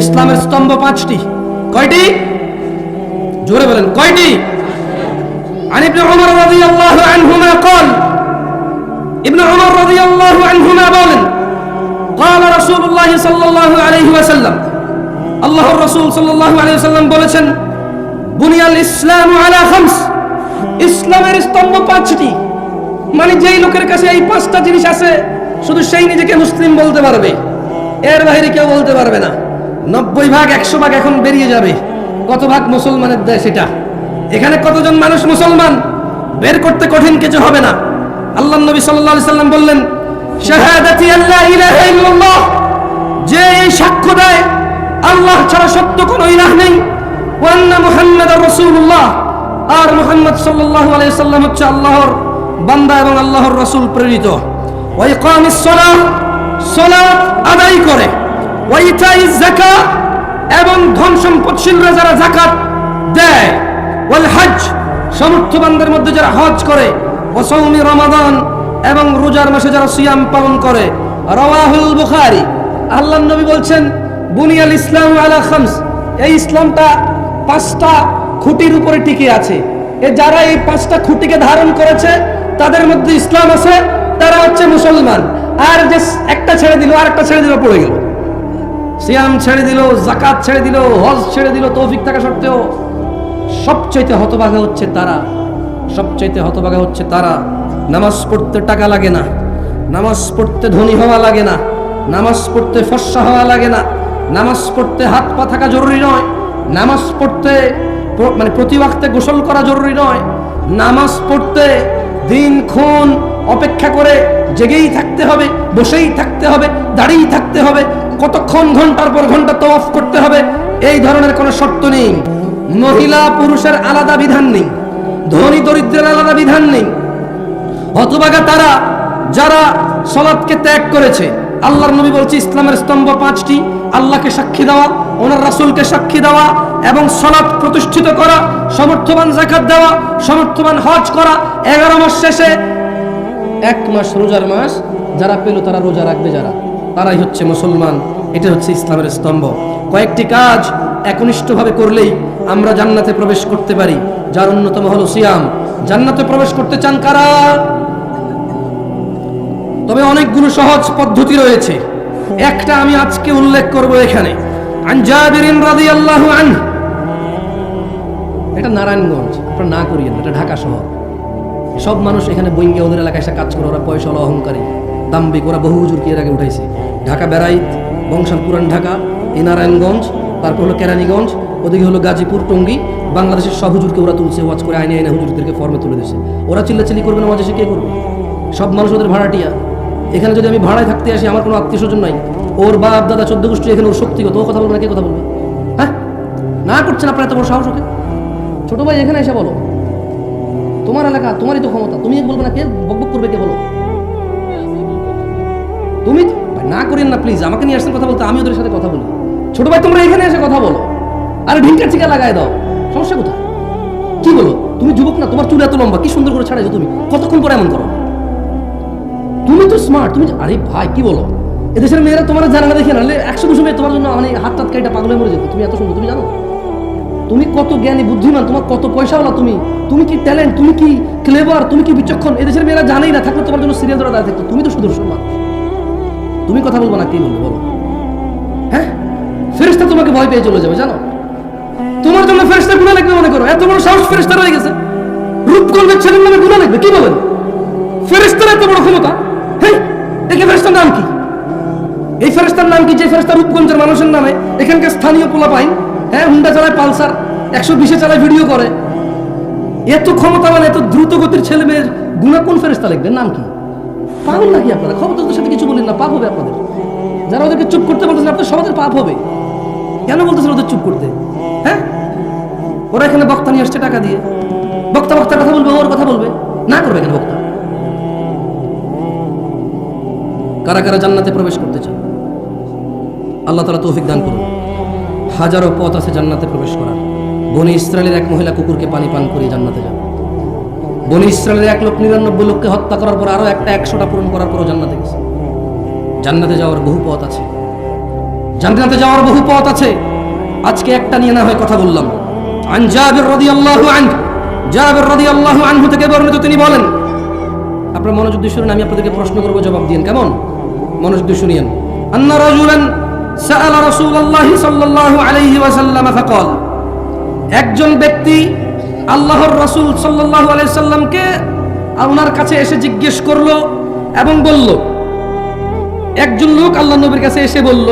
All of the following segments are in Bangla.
ইসলামের স্তম্ভ পাঁচটি। কয়টি? জোরে বলেন, কয়টি? عن ابن عمر رضي الله عنهما قال ابن عمر رضي الله عنهما বলেন قال رسول الله صلى الله عليه وسلم আল্লাহর রাসূল সাল্লাল্লাহু আলাইহি ওয়াসাল্লাম বলেছেন বুনিয়াল ইসলামু আলা খামস, ইসলামের স্তম্ভ পাঁচটি। মানে যেই লোকের কাছে এই পাঁচটা জিনিস আছে শুধু সেই নিজেকে মুসলিম বলতে পারবে, এর বাইরে কেউ বলতে পারবে না। 90 ভাগ 100 ভাগ এখন বেরিয়ে যাবে, কত ভাগ মুসলমানের দেশ এটা, এখানে কতজন মানুষ মুসলমান বের করতে কঠিন কিছু হবে না। আল্লাহর নবী সাল্লাল্লাহু আলাইহি সাল্লাম বললেন শাহাদাতি আল্লা ইলাহা ইল্লাল্লাহ, যে এই সাক্ষ্য দেয় আল্লাহ ছাড়া সত্য কোনো ইলাহ নেই, ওয়া আন্না মুহাম্মাদার রাসূলুল্লাহ, আর মুহাম্মদ সাল্লাল্লাহু আলাইহি সাল্লাম হচ্ছে আল্লাহর বান্দা এবং আল্লাহর রাসূল প্রেরিত। ওয়া ইকামিস সালাহ, সালাত আদায় করে, ওয়া ইতাইজ যাকাত, এবং ধন সম্পদশীলরা যারা যাকাত দেয়, ওয়াল হজ, সমর্থবানদের মধ্যে যারা হজ করে, ওয়া সাওমি রমাদান, এবং রোজার মাসে যারা সিয়াম পালন করে। রাওয়াহুল বুখারী। আল্লাহর নবী বলছেন বুনিয়াল ইসলাম আলা খামস, এই ইসলামটা পাঁচটা খুঁটির উপরে টিকে আছে। যারা এই পাঁচটা খুঁটিকে ধারণ করেছে তাদের মধ্যে ইসলাম আছে, তারা হচ্ছে মুসলমান। আর যে একটা ছেড়ে দিল আর একটা ছেড়ে দিল, পড়ে গেল, সিয়াম ছেড়ে দিল, যাকাত ছেড়ে দিল, হজ ছেড়ে দিল, তৌফিক থাকা সত্ত্বেও, সবচাইতে হতভাগা হচ্ছে তারা, সবচাইতে হতভাগা হচ্ছে তারা। নামাজ পড়তে টাকা লাগে না, নামাজ পড়তে ধনী হওয়া লাগে না, নামাজ পড়তে ফর্সা হওয়া লাগে না, নামাজ পড়তে হাত পা থাকা জরুরি নয়, নামাজ পড়তে মানে প্রতি ওয়াক্তে গোসল করা জরুরি নয়, নামাজ পড়তে দিনক্ষণ অপেক্ষা করে জেগেই থাকতে হবে, বসেই থাকতে হবে, দাঁড়িয়েই থাকতে হবে, কতক্ষণ ঘন্টার পর ঘন্টা তওয়াফ করতে হবে, এই ধরনের কোনো শর্ত নেই। মহিলা পুরুষের আলাদা বিধান নেই, ধনী দরিদ্রের আলাদা বিধান নেই। হতভাগা তারা যারা সালাতকে ত্যাগ করেছে। আল্লাহর নবী বলছে ইসলামের স্তম্ভ পাঁচটি: আল্লাহকে সাক্ষী দেওয়া, ওনার রাসূলকে সাক্ষী দেওয়া, এবং সালাত প্রতিষ্ঠিত করা, সমর্থবান যাকাত দেওয়া, সমর্থবান হজ করা। 11 মাস শেষে 1 মাস রোজার মাস যারা পেল তারা রোজা রাখবে, যারা তারাই হচ্ছে মুসলমান। এটা হচ্ছে ইসলামের স্তম্ভ। কয়েকটি কাজ একনিষ্ঠভাবে করলেই আমরা জান্নাতে প্রবেশ করতে পারি, যার অন্যতম হলো সিয়াম। জান্নাতে প্রবেশ করতে চান কারা? তবে অনেকগুলো সহজ পদ্ধতি রয়েছে, একটা আমি আজকে উল্লেখ করব এখানে। আন জাবিরিন রাদিয়াল্লাহু আনহু, এটা নারায়ণগঞ্জ, আপনারা না করিয়েন, এটা ঢাকা শহর। সব মানুষ এখানে বইঙ্গে ওদের এলাকায় এসে কাজ করে, ওরা পয়সাওয়ালা, অহংকারী, দাম্ভিক, ওরা বহু হুজুরকে এর আগে উঠাইছে। ঢাকা বেড়াইত, বংশাল, পুরান ঢাকা, এই নারায়ণগঞ্জ, তারপর হলো কেরানীগঞ্জ, ওদিকে হলো গাজীপুর, টঙ্গী, বাংলাদেশের সব হুজুরকে ওরা তুলছে, ওয়াজ করে আইনে আইনে হুজুরদেরকে ফর্মে তুলে দিচ্ছে। ওরা চিল্লাচিল্লি করবে না, ওয়াজ এসে কে করবে? সব মানুষ ওদের ভাড়াটিয়া। এখানে যদি আমি ভাড়ায় থাকতে আসি, আমার কোনো আত্মীয় স্বজন নাই, ওর বাপ দাদা 14 গোষ্ঠী এখানে, ওর শক্তিগত, ও কথা বলবে না, কে কথা বলবে? হ্যাঁ, না করছেন আপনার এত বড় সাহস ওকে? ছোট ভাই এখানে এসে বলো, তোমার এলাকা, তোমারই তো ক্ষমতা, তুমি বলবে না, কে বকবক করবে, কে বলো? তুমি না করেন না প্লিজ, আমাকে নিয়ে আসছেন কথা বলতে, আমি ওদের সাথে কথা বলি। ছোট ভাই তোমরা এখানে এসে কথা বলো, আরে ঢিঙ্কা চিকা লাগাই দাও, সমস্যা কোথায়? কি বলো? তুমি যুবক না, তোমার চুল এত লম্বা, কি সুন্দর করে ছাড়াইছো তুমি, কতক্ষণ পরে এমন করো? তুমি তো স্মার্ট, তুমি, আরে ভাই কি বলো? এদেশের মেয়েরা তোমার জানা না দেখে, নাহলে 100-200 মেয়ে তোমার জন্য মানে হাত টাত কাইটা পাগল হয়ে মরে যেত। তুমি এত সুন্দর, তুমি জানো তুমি কত জ্ঞানী বুদ্ধিমান, তোমার কত পয়সাওয়ালা, তুমি কি ট্যালেন্ট, তুমি কি ক্লেভার, তুমি কি বিচক্ষণ, এদেশের মেয়েরা জানেই না, থাকলে তোমার জন্য সিরিয়াল ধরা দাঁড়িয়ে থাকতো। তুমি তো সুদর্শন মানুষ, তুমি কথা বলবো না, কে বলবে বলো? হ্যাঁ, ফেরেশতা তোমাকে ভয় পেয়ে চলে যাবে, জানো? তোমার জন্য ফেরেশতা গুনাহ লিখবে মনে করো, এত বড় সাহস ফেরেশতা রয়ে গেছে, রূপ করবে ছেলের নামে গুনাহ লিখবে, কি বলেন? ফেরেশতার এত বড় ক্ষমতা! হ্যাঁ, এই ফেরেশতার নাম কি? এই ফেরেশতার নাম কি যে ফেরেশতা রূপগঞ্জের মানুষের নামে এখানকার স্থানীয় পোলা পাইন, হ্যাঁ, হুন্ডা চালায়, পালসার 120-এ চালায়, ভিডিও করে। এত ক্ষমতাবান, এত দ্রুত গতির ছেলে মেয়ের গুনাহ কোন ফেরেশতা লিখবেন? নাম কি? পাগল নাকি আপনারা? ক্ষমতার সাথে কিছু বলেন না, পাপ হবে আপনাদের। যারা ওদেরকে চুপ করতে বলতেছেন, আপনার সমাজের পাপ হবে। কেন বলতেছেন ওদের চুপ করতে? হ্যাঁ, ওরা এখানে বক্তা নিয়ে আসছে টাকা দিয়ে, বক্তা কথা বলবে, ওর কথা বলবে, না করবে কেন বক্তা? কারা কারা জান্নাতে প্রবেশ করতে চান? আল্লাহ তাআলা তৌফিক দান করুন। হাজারো পথ আছে জান্নাতে প্রবেশ করার। বনি ইসরায়েলের এক মহিলা কুকুরকে পানি পান করে জান্নাতে যাবে। বনি ইসরায়েলের 1 লোক 99 লোককে হত্যা করার পর আরো একটা 100টা পূরণ করার পরও জান্নাতে গেছে। জান্নাতে যাওয়ার বহু পথ আছে। জান্নাতে যাওয়ার বহু পথ আছে, আজকে একটা নিয়ে না হয় কথা বললাম। আন জাবির রাদিয়াল্লাহু আনহু, জাবির রাদিয়াল্লাহু আনহু থেকে বর্ণিত, তিনি বলেন, আপনারা মনোযোগ দিয়ে শুনুন, আমি আপনাদেরকে প্রশ্ন করব, জবাব দিন, কেমন? মনোযোগ দিয়ে শুনিয়েন। আন্না রাজুলান সাআলা রাসূলুল্লাহি সাল্লাল্লাহু আলাইহি ওয়াসাল্লাম ফাকাল, একজন ব্যক্তি আল্লাহর রাসূল সাল্লাল্লাহু আলাইহি সাল্লামকে ওনার কাছে এসে জিজ্ঞেস করলো এবং বলল, একজন লোক আল্লাহ নবীর কাছে এসে বলল,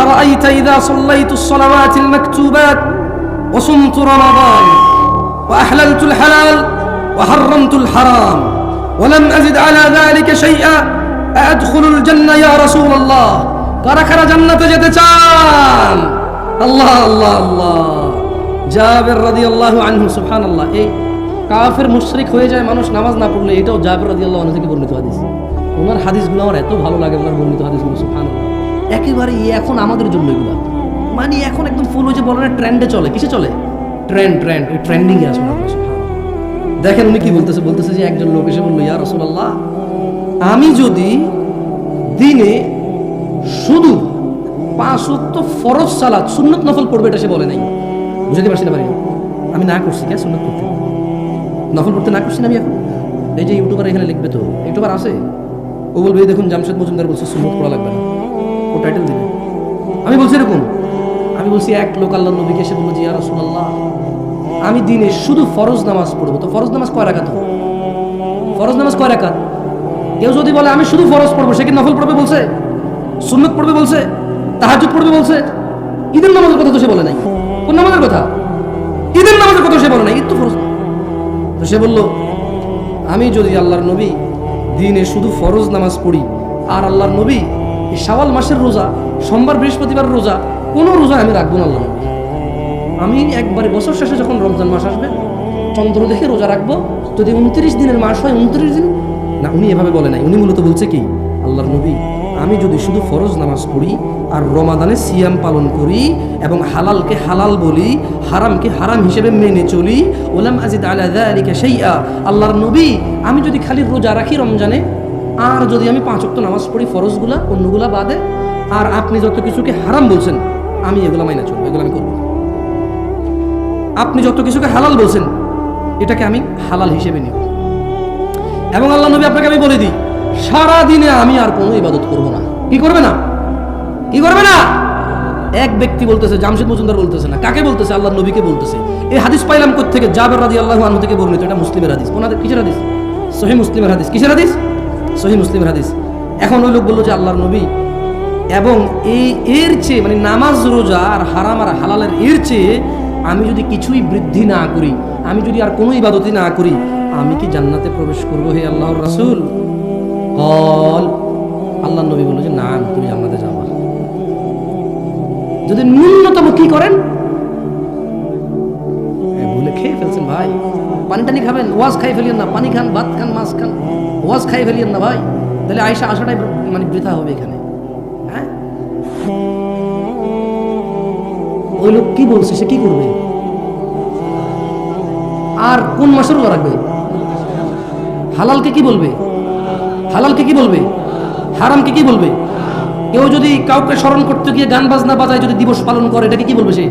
আরাআইতা ইযা সাল্লাইতুস সালাওয়াতিল মাকতুবাত ওয়া সুমতু রমাদান ওয়া আহলালতুল হালাল ওয়া হারামতুল হারাম ওয়া লাম আযিদ আলা যালিকা শাইআ আদখুলুল জান্নাহ ইয়া রাসূলুল্লাহ। কারা কারা জান্নাতে যেতে চান? আল্লাহ আল্লাহ আল্লাহ। জাবির রাদিয়াল্লাহু আনহু, সুবহানাল্লাহ, এই কাফের মুশরিক হয়ে যায় মানুষ নামাজ না পড়লে, এটাও জাবির রাদিয়াল্লাহু আনহু থেকে বর্ণিত হাদিস। ওনার হাদিসগুলো আমার এত ভালো লাগে, ওনার বর্ণিত হাদিসগুলো, সুবহানাল্লাহ, একেবারে এখন আমাদের জন্য এগুলো, মানে এখন একদম ফুল হয়ে যে বলেন ট্রেন্ডে চলে। কিসে চলে? ট্রেন্ড, ট্রেন্ডিং এ আসলে। দেখেন উনি কি বলতেছে যে একজন লোক এসে বললো, ইয়া রাসূলুল্লাহ, আমি যদি দিনে শুধু 5 ওয়াক্ত ফরজ সালাত, সুন্নত নফল পড়বে, এটা সে বলে নাই। বুঝতে পারছি না, পারি আমি না করছি কে সুন্নত পড়তে, নফল পড়তে না করছি না আমি। এখন এই যে ইউটিউবার এখানে লিখবে, তো ইউটিউবার আছে, ও বলবে এই দেখুন জামশেদ মজুমদার বলছে সুন্নত পড়া লাগবে না, ও টাইটেল দিবে। আমি বলছি এরকম, আমি বলছি এক লোক আল্লাহর নবীকে এসে বললো, ইয়া রাসূলুল্লাহ, আমি দিনে শুধু ফরজ নামাজ পড়বো, তো ফরজ নামাজ কয় রাকাত? ফরজ নামাজ কয় রাকাত? কেউ যদি বলে আমি শুধু ফরজ পড়বো, সে কি নফল পড়বে বলছে? সুন্নত পড়বে বলছে? তাহাজ্জুদ পড়বে বলছে? ঈদের নামাজের কথা তো সে বলে নাই। কোন নামাজের কথা? ঈদের নামাজের কথা সে বলে নাই, ঈদ তো ফরজ। তো সে বলল, আমি যদি আল্লাহর নবী দিনে শুধু ফরজ নামাজ পড়ি, আর আল্লাহর নবী এই শাওয়াল মাসের রোজা, সোমবার বৃহস্পতিবার রোজা, কোনো রোজা আমি রাখবো না, আল্লাহ নবী, আমি একবারে বছর শেষে যখন রমজান মাস আসবে চন্দ্র দেখে রোজা রাখবো, যদি 29 দিনের মাস হয় 29 দিন না। উনি এভাবে বলে নাই, উনি মূলত বলছে কি, আল্লাহর নবী, আমি যদি শুধু ফরজ নামাজ পড়ি আর রমাদানে সিয়াম পালন করি এবং হালালকে হালাল বলি, হারামকে হারাম হিসেবে মেনে চলি, ওলাম আজিদ আলা যালিকা শাইআ, আল্লাহর নবী, আমি যদি খালি রোজা রাখি রমজানে, আর যদি আমি 5 ওয়াক্ত নামাজ পড়ি ফরজগুলা, অন্যগুলা বাদে, আর আপনি যত কিছুকে হারাম বলছেন আমি এগুলো মাইনা চলবো, এগুলো আমি করবো। আপনি যত কিছুকে হালাল বলছেন এটাকে আমি হালাল হিসেবে নিব। এবং আল্লাহ নবী, আপনাকে আমি বলে দিই, সারা দিনে আমি আর কোনো ইবাদত করব না। কি করবে না? কি করবে না? এক ব্যক্তি বলতেছে, জামশেদ মজুমদার বলতেছে না, কাকে বলতেছে? আল্লাহর নবীকে বলতেছে। এই হাদিস পাইলাম কোত্থেকে? জাবের রাদিয়াল্লাহু আনহু থেকে বর্ণিত, এটা মুসলিমের হাদিস। ওনাদের কিসের হাদিস? সহিহ মুসলিমের হাদিস। কিসের হাদিস? সহিহ মুসলিমের হাদিস। এখন ওই লোক বললো যে আল্লাহর নবী, এবং এর চেয়ে মানে নামাজ রোজা আর হারাম আর হালালের এর চেয়ে আমি যদি কিছুই বৃদ্ধি না করি, আমি যদি আর কোনো ইবাদতই না করি, আমি কি জান্নাতে প্রবেশ করবো হে আল্লাহর রাসূল? কল, আল্লাহর নবী বলল যে না, তুমি জান্নাতে যাবা যদি ন্যূনতম কি করেন, বলে খেয়ে ফেলছেন ভাই, পানি টানি খাবেন, ওয়াজ খাই ফেলিয়েন না, পানি খান, ভাত খান, মাছ খান, ওয়াজ খাই ফেলিয়েন না ভাই, তাহলে আয়সা আসাটাই মানে বৃথা হবে এখানে। হ্যাঁ, ওই লোক কি বলছে, সে কি করবে? আর কোন মাসের রোজা রাখবে? হালালকে কি বলবে? হালালকে কি বলবে? হারামকে কি বলবে? কেউ যদি কাউকে স্মরণ করতে গিয়ে গান বাজনা বাজায় যদি দিবস পালন করে, এটাকে কি বলবে? সে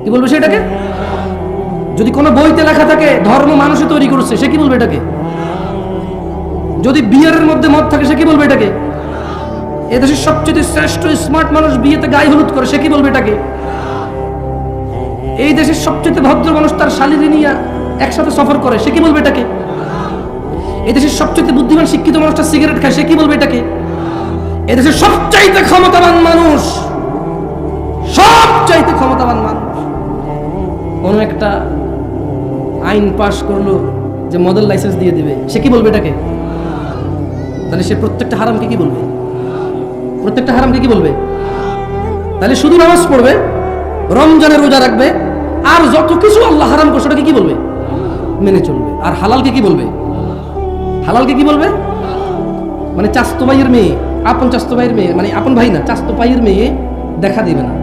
কি বলবে? সে এটাকে, যদি কোনো বইতে লেখা থাকে ধর্ম মানুষে তৈরি করছে, সে কি বলবে এটাকে? যদি বিয়ারের মধ্যে মদ থাকে, সে কি বলবে এটাকে? এদেশের সবচেয়ে শ্রেষ্ঠ স্মার্ট মানুষ বিয়েতে গায়ে হলুদ করে, সে কি বলবে এটাকে? এই দেশের সবচেয়ে ভদ্র মানুষ তার শালীরে নিয়ে একসাথে সফর করে, সে কি বলবে এটাকে? এই দেশের সবচেয়ে বুদ্ধিমান শিক্ষিত মানুষটা সিগারেট খায়, সে কি বলবে এটাকে? এদেশের সবচাইতে ক্ষমতাবান মানুষ, সবচাইতে ক্ষমতাবান মানুষ কোন একটা আইন পাশ করলো যে মডেল লাইসেন্স দিয়ে দিবে, সে কি বলবে এটাকে? তাহলে সে প্রত্যেকটা হারামকে কি বলবে? প্রত্যেকটা হারামকে কি বলবে? তাহলে শুধু নামাজ পড়বে, রমজানের রোজা রাখবে, আর যত কিছু আল্লাহ হারাম করছে ওটাকে কি বলবে? মেনে চলবে। আর হালালকে কি বলবে? হালালকে কি বলবে? মানে চাস্তো ভাইয়ের মেয়ে, আপন চাস্তো ভাইয়ের মেয়ে, মানে আপন ভাই না, চাস্তো ভাইয়ের মেয়ে দেখা দিবে না,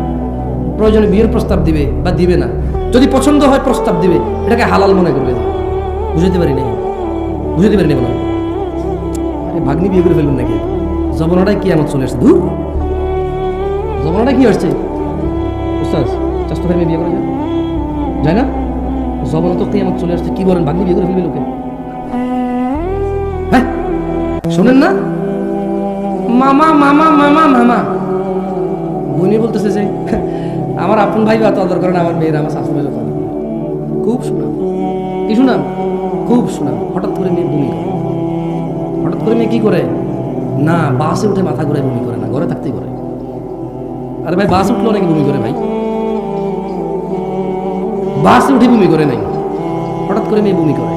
প্রয়োজনে বিয়ের প্রস্তাব দিবে বা দিবে না, যদি পছন্দ হয় প্রস্তাব দিবে, এটাকে হালাল মনে করবে। বুঝতে পারি নাই, বুঝতে পারি নাই মনে হয়। আরে ভাগ্নি বিয়ে করে ফেলবেন নাকি? জবনাটাই কিয়ামত চলে আসছে। দূর জমানাটা কি আসছে উস্তাদ, চাস্তো ভাই মেয়ে বিয়ে করা যায় না? জমানা তো কিয়ামত চলে আসছে, কি বলেন? ভাগ্নি বিয়ে করে ফেলবে লোকে? হ্যাঁ, শোনেন না, মামা মামা মামা মামা বোনই বলতেছে যে আমার আপন ভাই বা তদর করেন, আমার মেয়েরা আমার শাশুড়ি যখন খুব সুনাম, কি সুনাম, খুব সুনাম। হঠাৎ করে মেয়ে বমি করে। হঠাৎ করে মেয়ে কি করে না, বাসে উঠে মাথা ঘুরে বমি করে না, ঘরে থাকতেই করে। আরে ভাই, বাস উঠলো নাকি বমি করে? ভাই, বাসে উঠে বমি করে নাই, হঠাৎ করে মেয়ে বমি করে।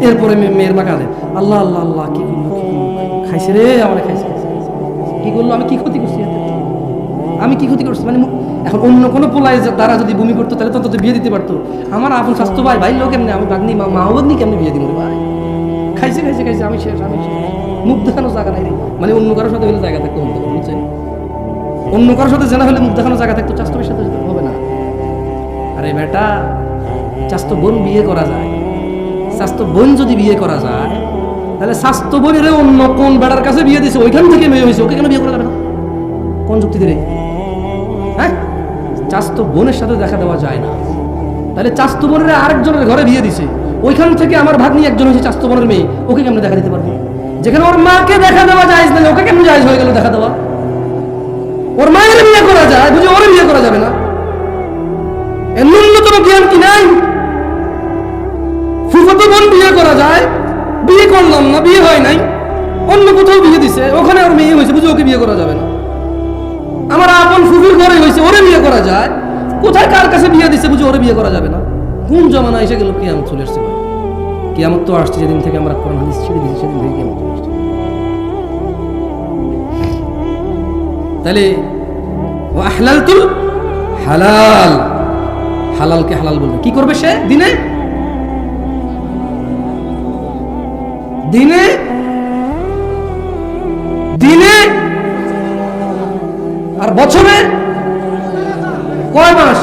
এরপরে মেয়ের মা কাঁদে, আল্লাহ আল্লাহ আল্লাহ, কি করলো, কি করলো, খাইছে রে আমার, খাইছে, কি করলো, আমি কি ক্ষতি করছি, আমি কি ক্ষতি করছি? মানে এখন অন্য কোনো পোলায় দ্বারা যদি বমি করতো তাহলে তত বিয়ে দিতে পারতো। আমার আপন স্বাস্থ্য ভাই, ভাই লোক এমনি, আমি বাগনি মা বাগনি কেমনি বিয়ে দিব ভাই? খাইছে খাইছে খাইছে, আমি শেষ, আমি শেষ, মুখ দেখানোর জায়গা নাই। মানে অন্য কারোর সাথে হলে জায়গা থাকতো, বুঝছেন? অন্য কারোর সাথে জানা হলে মুখ দেখানোর জায়গা থাকতো, চাস্তবের সাথে হবে না। আরে বেটা, চাস্তো বোন বিয়ে করা যায়, স্বাস্থ্য বোন যদি বিয়ে করা যায় তাহলে স্বাস্থ্য বোনের অন্য কোন বেড়ার কাছে বিয়ে দিছে, ওইখান থেকে মেয়ে হয়েছে, ওকে কেন বিয়ে করা যাবে না? কোন যুক্তি দিয়ে? হ্যাঁ, চাস্তো বোনের সাথে দেখা দেওয়া যায় না, তাহলে চাস্তো বোনের আরেকজনের ঘরে বিয়ে দিছে, ওইখান থেকে আমার ভাগ্নি একজন হয়েছে চাস্তো বোনের মেয়ে, ওকে কেমন দেখা দিতে পারবো? যেখানে ওর মাকে দেখা দেওয়া যায় না, ওকে কেমন জায়েজ হয়ে গেল দেখা দেওয়া? ওর মায়ের বিয়ে করা যায়, বুঝে ওর বিয়ে করা যাবে না? এর ন্যূনতম জ্ঞান কি নাই? ফুফাতো বোন বিয়ে করা যায়, বিয়ে করলাম না, বিয়ে হয় নাই, অন্য কোথাও বিয়ে দিছে, ওখানে ওর মেয়ে হয়েছে, বুঝে ওকে বিয়ে করা যাবে না? আমার আপন ফুফুর ঘরে হয়েছে, ওরে বিয়ে করা যায়, কোথায় কার কাছে বিয়ে দিছে, বুঝে ওরে বিয়ে করা যাবে না? কোন জমানা এসে গেল? কিয়ামত চলে আসছে ভাই, কিয়ামত তো আসছে যেদিন থেকে আমরা কোরআন হাদিস ছেড়ে দিয়েছি, সেদিন থেকে কিয়ামত চলে আসছে। তাহলে ওয়া আহলালতুল হালাল, হালালকে হালাল বলবে। কি করবে সে? দিনে দিনে দিনে আর বছরে কয় মাস?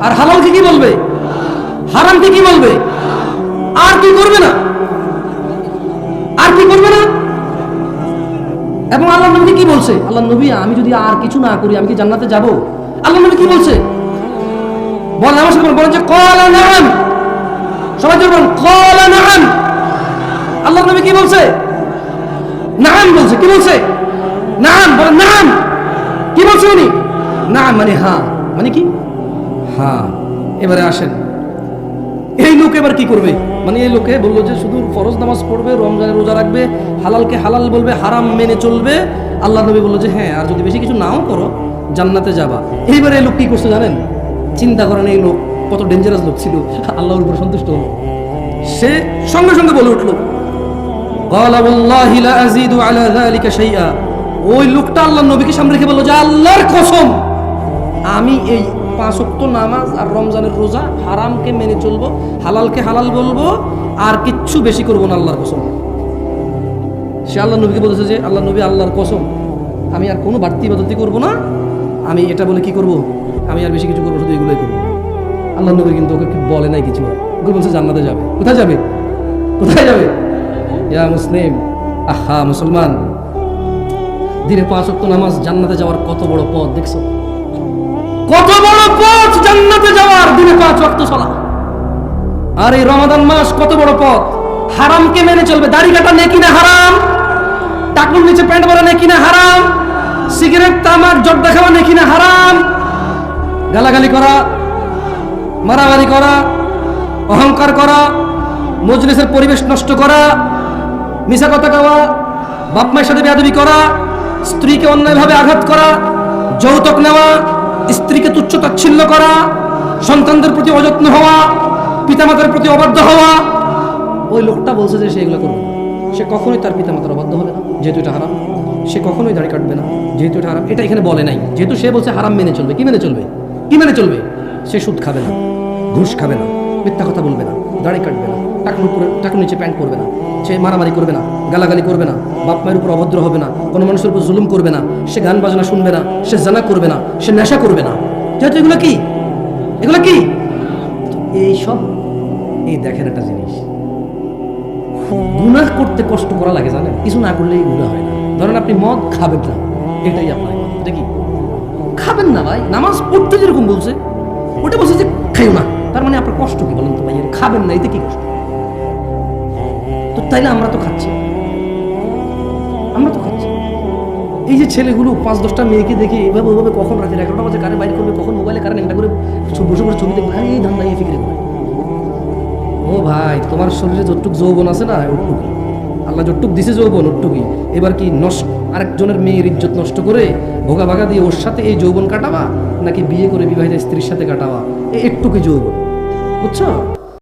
আর হালালকে কি বলবে, হারামকে কি বলবে? আর কি করবে না, আর কি করবে না? এবং আল্লাহ নবী কি বলছে? আল্লাহ নবী, আমি যদি আর কিছু না করি আমি কি জান্নাতে যাব? আল্লাহ নবী কি বলছে বলেন আমার সাথে, বলেন যে ক্বালা নাআম। সবাই বলুন ক্বালা নাআম। আল্লাহ নবী কি বলছে? নাআম বলছে। কি বলছে? নাআম, বলেন নাআম। কি বলছে উনি? নাআম মানে হ্যাঁ, মানে কি? হ্যাঁ। এবারে আসেন, এই লোক এবার কি করবে? মানে এই লোকে বললো যে শুধু ফরজ নামাজ পড়বে, রমজানের রোজা রাখবে, হালালকে হালাল বলবে, হারাম মেনে চলবে। আল্লাহ নবী বললো যে হ্যাঁ, আর যদি বেশি কিছু নাও করো জান্নাতে যাবা। এইবারে এই লোক কি করছে জানেন? চিন্তা করেন এই লোক কত ডেঞ্জারাস লোক ছিল, আল্লাহর উপর সন্তুষ্ট হলো। সে সঙ্গে সঙ্গে বলে উঠলো, ক্বালা ওয়াল্লাহি লা আযীদু আলা যালিকা শাইআ। ওই লোকটা আল্লাহর নবীকে সামনে রেখে বলল যে আল্লাহর কসম, আমি এই 5 ওয়াক্ত নামাজ আর রমজানের রোজা, হারামকে মেনে চলবো, হালালকে হালাল বলবো, আর কিচ্ছু বেশি করবো না, আল্লাহর কসম। সে আল্লাহ নবীকে বলেছে যে আল্লাহ নবী, আল্লাহর কসম আমি আর কোনো বাড়তি ইবাদতই করবো না, আমি এটা বলে কি করব, আমি আর বেশি কিছু করবো, শুধু এগুলোই করবো। আল্লাহ নবী কিন্তু ওকে বলে নাই কিছু, ওকে বলছে জান্নাতে যাবে। কোথায় যাবে? কোথায় যাবে? ইয়া মুসলিম, আহা মুসলমান, দিনে 5 ওয়াক্ত নামাজ, জান্নাতে যাওয়ার কত বড় পথ দেখছো? কত বড় পথ জান্নাতে যাওয়ার, দিনে 5 ওয়াক্ত সালাত। আর এই রমাদান মাস কত বড় পথ। হারামকে মেনে চলবে, দাড়ি কাটা নেকি না হারাম, টাকুর নিচে প্যান্ট পরা নেকি না হারাম, সিগারেট তামাক জর্দা খাওয়া নেকি না হারাম, গালাগালি করা, মারামারি করা, অহংকার করা, মজলিসের পরিবেশ নষ্ট করা, মিছা কথা কওয়া, বাপ মায়ের সাথে বেয়াদবি করা, স্ত্রীকে অন্যায়ভাবে আঘাত করা, যৌতুক নেওয়া, স্ত্রীকে তুচ্ছ তাচ্ছিল্য করা, সন্তানদের প্রতি অযত্ন হওয়া, পিতামাতার প্রতি অবাধ্য হওয়া। ওই লোকটা বলছে যে সে এগুলো করবে, সে কখনোই তার পিতামাতার অবাধ্য হবে না, যেহেতু এটা হারাম। সে কখনোই দাড়ি কাটবে না, যেহেতু এটা হারাম। এটা এখানে বলে নাই, যেহেতু সে বলছে হারাম মেনে চলবে। কি মেনে চলবে? কি মেনে চলবে? সে সুদ খাবে না, ঘুষ খাবে না, মিথ্যা কথা বলবে না, দাড়ি কাটবে না, টাকুর নিচে প্যান্ট পরবে না, সে মারামারি করবে না, গালাগালি করবে না, বাপ মায়ের উপর অভদ্র হবে না, কোনো মানুষের উপর জুলুম করবে না, সে গান বাজনা শুনবে না, সে জানা করবে না, সে নেশা করবে না। যেহেতু এগুলো কি, এগুলো কি এই সব, এই দেখেন একটা জিনিস, গুনাহ করতে কষ্ট করা লাগে জানেন, কিছু না করলেই গুনাহ হয় না। ধরেন আপনি মদ খাবেন না, এটাই আপনার দেখি খাবেন না ভাই, নামাজ পড়তে যেরকম বলছে ওটা বলছে যে খাইও না, তার মানে আপনার কষ্ট কি বলেন তো ভাই? খাবেন না, এতে কি কষ্ট? তো তাইলে আমরা তো খাচ্ছি, আমরা তো খাচ্ছি। এই যে ছেলেগুলো 5-10টা মেয়েকে দেখে এভাবে ওভাবে কখন রাতে 11টা বাজে কারে বাইর করবে, কখন মোবাইলে কারে নেংটা করে বসে বসে ছবি দেখবে, এই ধান্দা এই ফিকিরে করে। ও ভাই, তোমার শরীরে যতটুক যৌবন আছে না, ওটুকুই আল্লাহ যতটুক দিছে যৌবন, ওটুকুই। এবার কি নষ্ট আরেকজনের মেয়ের ইজ্জত নষ্ট করে ভোগা ভাগা দিয়ে ওর সাথে এই যৌবন কাটাবা, নাকি বিয়ে করে বিবাহিত স্ত্রীর সাথে কাটাবা? একটুকুই যৌবন, বুঝছো?